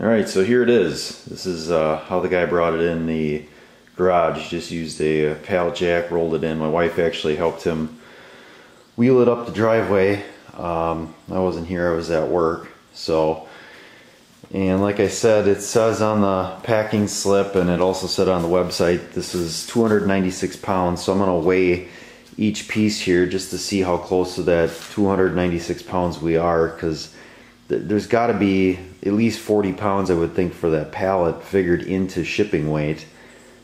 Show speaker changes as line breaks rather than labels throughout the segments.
Alright, so here it is. This is how the guy brought it in the garage. He just used a pallet jack, rolled it in. My wife actually helped him wheel it up the driveway. I wasn't here, I was at work. And like I said, it says on the packing slip, and it also said on the website, this is 296 pounds. So I'm going to weigh each piece here just to see how close to that 296 pounds we are, because there's got to be at least 40 pounds, I would think, for that pallet figured into shipping weight.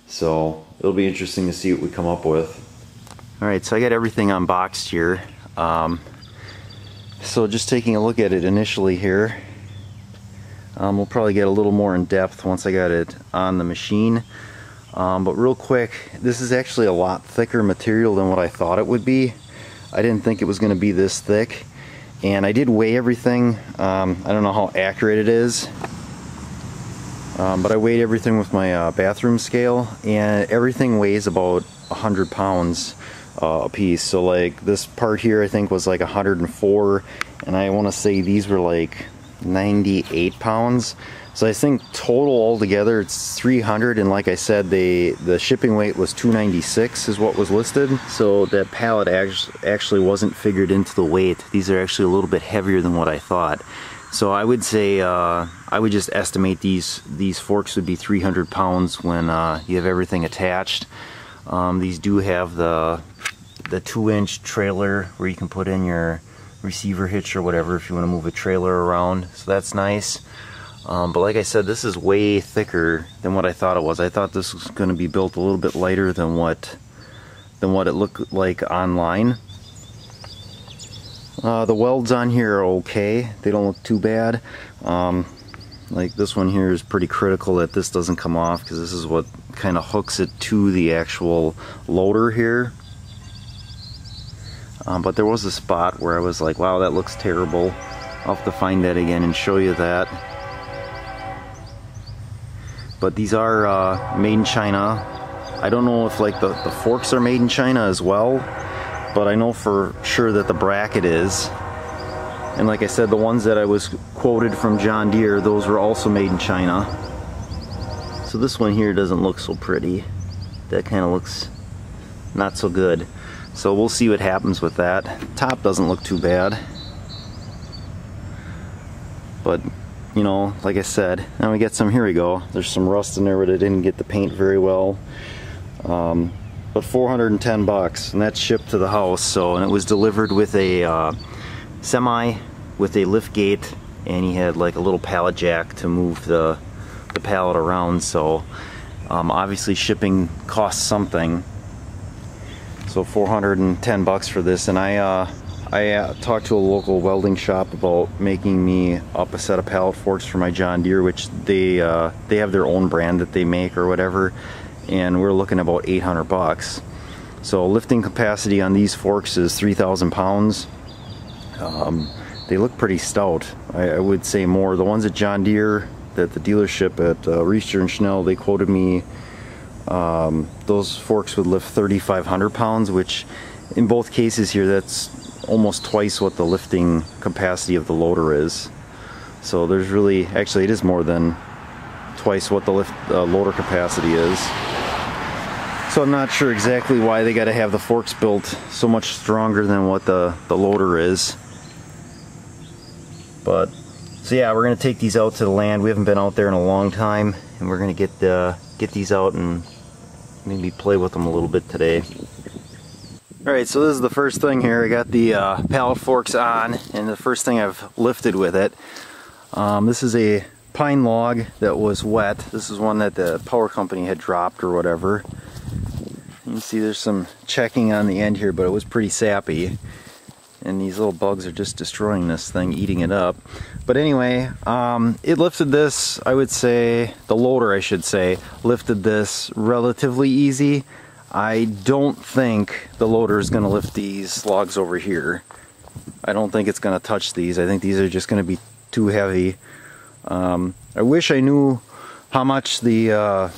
So it'll be interesting to see what we come up with. Alright, so I got everything unboxed here. So just taking a look at it initially here. We'll probably get a little more in depth once I got it on the machine. But real quick, this is actually a lot thicker material than what I thought it would be. I didn't think it was going to be this thick. And I did weigh everything. I don't know how accurate it is. But I weighed everything with my bathroom scale. And everything weighs about 100 pounds a piece. So like this part here I think was like 104. And I want to say these were like 98 pounds. So I think total altogether it's 300, and like I said, the shipping weight was 296 is what was listed. So that pallet actually wasn't figured into the weight. These are actually a little bit heavier than what I thought. So I would say I would just estimate these forks would be 300 pounds when you have everything attached. These do have the 2-inch trailer where you can put in your receiver hitch or whatever if you want to move a trailer around, so that's nice. But like I said, this is way thicker than what I thought it was. I thought this was going to be built a little bit lighter than what it looked like online. The welds on here are okay. They don't look too bad. Like this one here is pretty critical that this doesn't come off, because this is what kind of hooks it to the actual loader here. But there was a spot where I was like, wow, that looks terrible. I'll have to find that again and show you that. But these are made in China. I don't know if like the forks are made in China as well, but I know for sure that the bracket is. And like I said, the ones that I was quoted from John Deere, those were also made in China. So this one here doesn't look so pretty. That kind of looks not so good. So we'll see what happens with that. Top doesn't look too bad. But, you know, like I said, now we get some, here we go. There's some rust in there, but I didn't get the paint very well. But 410 bucks, and that's shipped to the house. So, and it was delivered with a semi with a lift gate, and he had like a little pallet jack to move the pallet around. So obviously shipping costs something. So 410 bucks for this. And I talked to a local welding shop about making me up a set of pallet forks for my John Deere, which they have their own brand that they make or whatever, and we're looking at about 800 bucks. So lifting capacity on these forks is 3,000 pounds. They look pretty stout. I would say more. The ones at John Deere, that the dealership at Reister and Schnell, they quoted me those forks would lift 3,500 pounds, which in both cases here, that's almost twice what the lifting capacity of the loader is. So there's really, actually it is more than twice what the loader capacity is. So I'm not sure exactly why they got to have the forks built so much stronger than what the loader is. But so yeah, we're gonna take these out to the land. We haven't been out there in a long time, and we're gonna get these out and maybe play with them a little bit today. Alright, so this is the first thing here. I got the pallet forks on, and the first thing I've lifted with it. This is a pine log that was wet. This is one that the power company had dropped or whatever. You can see there's some checking on the end here, but it was pretty sappy. And these little bugs are just destroying this thing, eating it up. But anyway, it lifted this, I would say, the loader I should say, lifted this relatively easy. I don't think the loader is going to lift these logs over here. I don't think it's going to touch these. I think these are just going to be too heavy. I wish I knew how much the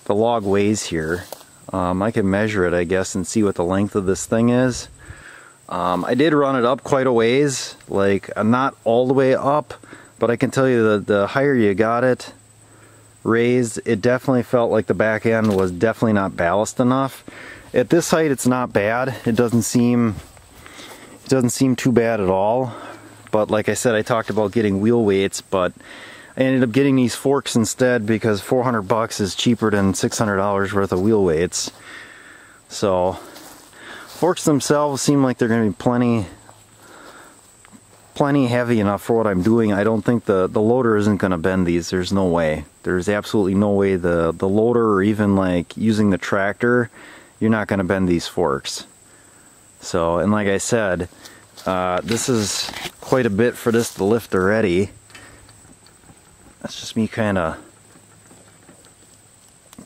log weighs here. I can measure it, I guess, and see what the length of this thing is. I did run it up quite a ways, like not all the way up, but I can tell you that the higher you got it raised, it definitely felt like the back end was definitely not ballast enough. At this height, it's not bad. It doesn't seem too bad at all. But like I said, I talked about getting wheel weights, but I ended up getting these forks instead because 400 bucks is cheaper than $600 worth of wheel weights. So forks themselves seem like they're going to be plenty heavy enough for what I'm doing. I don't think the loader isn't going to bend these. There's no way. There's absolutely no way the loader, or even like using the tractor, you're not going to bend these forks. So, and like I said, this is quite a bit for this to lift already. That's just me kind of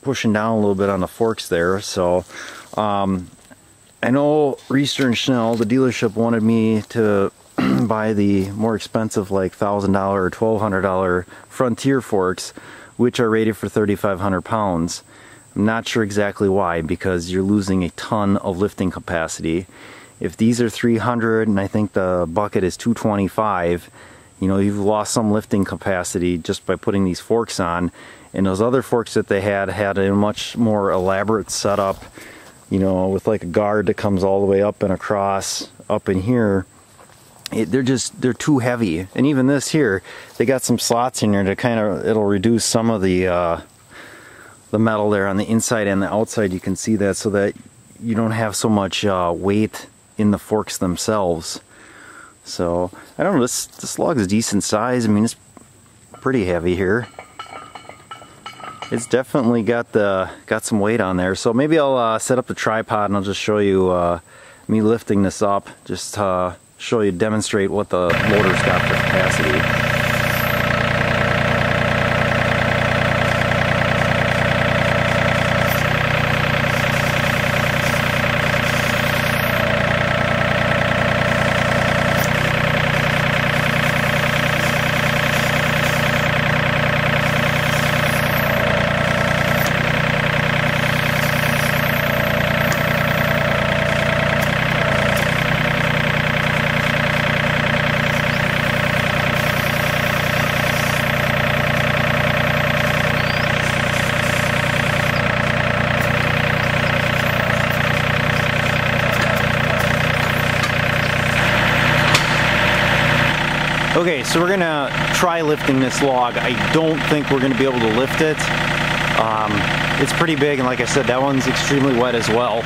pushing down a little bit on the forks there. So I know Reister and Schnell, the dealership, wanted me to buy the more expensive, like $1,000 or $1,200 Frontier forks, which are rated for 3,500 pounds. I'm not sure exactly why, because you're losing a ton of lifting capacity. If these are 300 and I think the bucket is 225, you know, you've lost some lifting capacity just by putting these forks on. And those other forks that they had a much more elaborate setup, you know, with like a guard that comes all the way up and across up in here. They're too heavy. And even this here, they got some slots in here to kind of, it'll reduce some of the metal there on the inside and the outside. You can see that, so that you don't have so much weight in the forks themselves. So I don't know, this log is decent size. I mean, it's pretty heavy here. It's definitely got some weight on there. So maybe I'll set up the tripod and I'll just show you me lifting this up, just show you, demonstrate what the loader's got for capacity. Okay, so we're gonna try lifting this log. I don't think we're gonna be able to lift it. It's pretty big, and like I said, that one's extremely wet as well.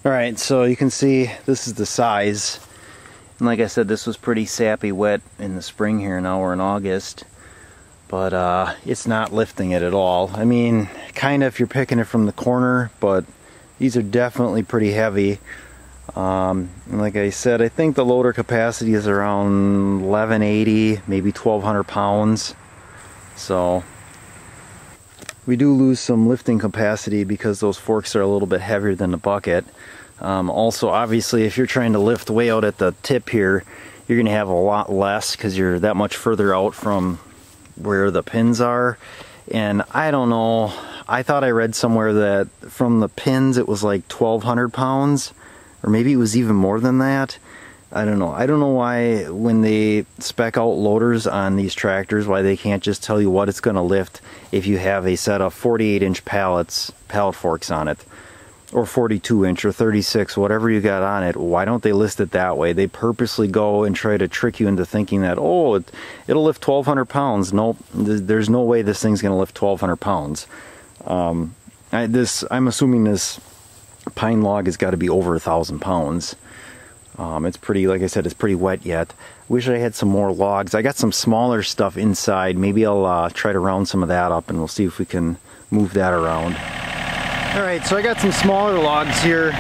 Alright, so you can see this is the size. And like I said, this was pretty sappy wet in the spring here. Now we're in August. But it's not lifting it at all. I mean, kind of if you're picking it from the corner, but these are definitely pretty heavy. And like I said, I think the loader capacity is around 1180, maybe 1200 pounds. So we do lose some lifting capacity because those forks are a little bit heavier than the bucket. Also, obviously, if you're trying to lift way out at the tip here, you're going to have a lot less because you're that much further out from where the pins are. And I don't know, I thought I read somewhere that from the pins it was like 1200 pounds, or maybe it was even more than that. I don't know. I don't know why when they spec out loaders on these tractors, why they can't just tell you what it's going to lift if you have a set of 48-inch pallet forks on it, or 42-inch or 36, whatever you got on it. Why don't they list it that way? They purposely go and try to trick you into thinking that, oh, it'll lift 1200 pounds. Nope, there's no way this thing's going to lift 1200 pounds. I'm assuming this pine log has got to be over 1,000 pounds. It's pretty, like I said, it's pretty wet yet. Wish I had some more logs. I got some smaller stuff inside. Maybe I'll try to round some of that up and we'll see if we can move that around. Alright, so I got some smaller logs here.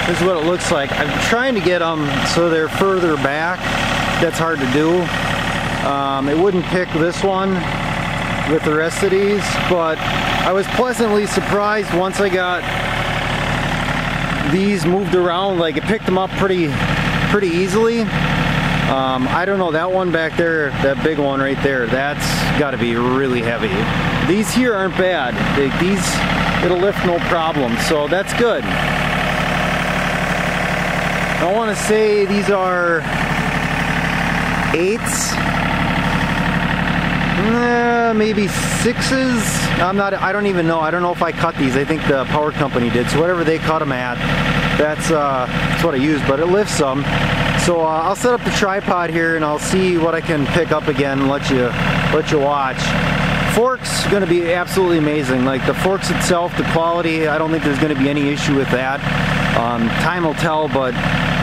This is what it looks like. I'm trying to get them so they're further back. That's hard to do. It wouldn't pick this one with the rest of these, but I was pleasantly surprised once I got these moved around. Like, it picked them up pretty easily. I don't know, that one back there, that big one right there, that's got to be really heavy. These here aren't bad. These, it'll lift no problem, so that's good. I want to say these are 8s, maybe 6s. I don't even know. I don't know if I cut these. I think the power company did. So whatever they cut them at, that's what I use. But it lifts them. So I'll set up the tripod here and I'll see what I can pick up again and let you watch. Forks going to be absolutely amazing. Like the forks itself, the quality, I don't think there's going to be any issue with that. Time will tell, but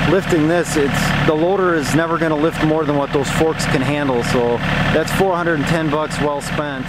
lifting this, the loader is never going to lift more than what those forks can handle. So that's 410 bucks well spent.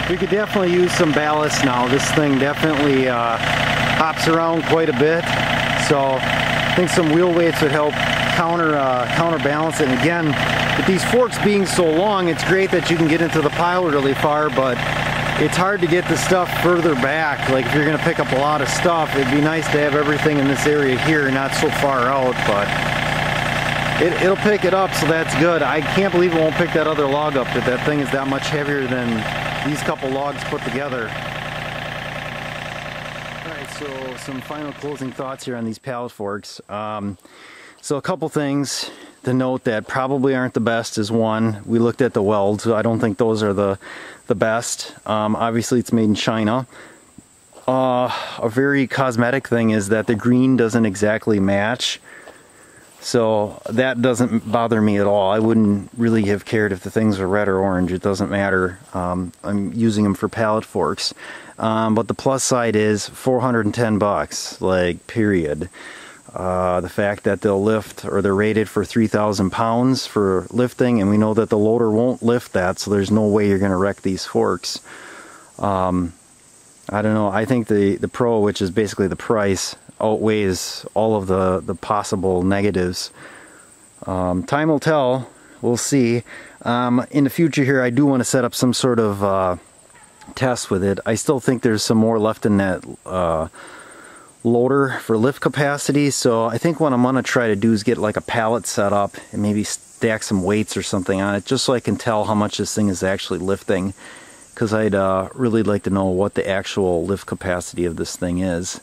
We could definitely use some ballast now. This thing definitely hops around quite a bit, so I think some wheel weights would help counterbalance it. And again, with these forks being so long, it's great that you can get into the pile really far, but it's hard to get the stuff further back. Like if you're going to pick up a lot of stuff, it'd be nice to have everything in this area here, not so far out, but it'll pick it up, so that's good. I can't believe it won't pick that other log up, that thing is that much heavier than these couple logs put together. Alright, so some final closing thoughts here on these pallet forks. So a couple things to note that probably aren't the best is one, we looked at the welds. I don't think those are the best. Obviously it's made in China. A very cosmetic thing is that the green doesn't exactly match So that doesn't bother me at all. I wouldn't really have cared if the things are red or orange. It doesn't matter. I'm using them for pallet forks. But the plus side is 410 bucks, like, period. The fact that they'll lift, or they're rated for 3,000 pounds for lifting, and we know that the loader won't lift that, so there's no way you're going to wreck these forks. I don't know. I think the pro, which is basically the price, outweighs all of the possible negatives. Time will tell. We'll see. In the future here, I do want to set up some sort of test with it. I still think there's some more left in that loader for lift capacity, so I think what I'm going to try to do is get like a pallet set up and maybe stack some weights or something on it, just so I can tell how much this thing is actually lifting, because I'd really like to know what the actual lift capacity of this thing is.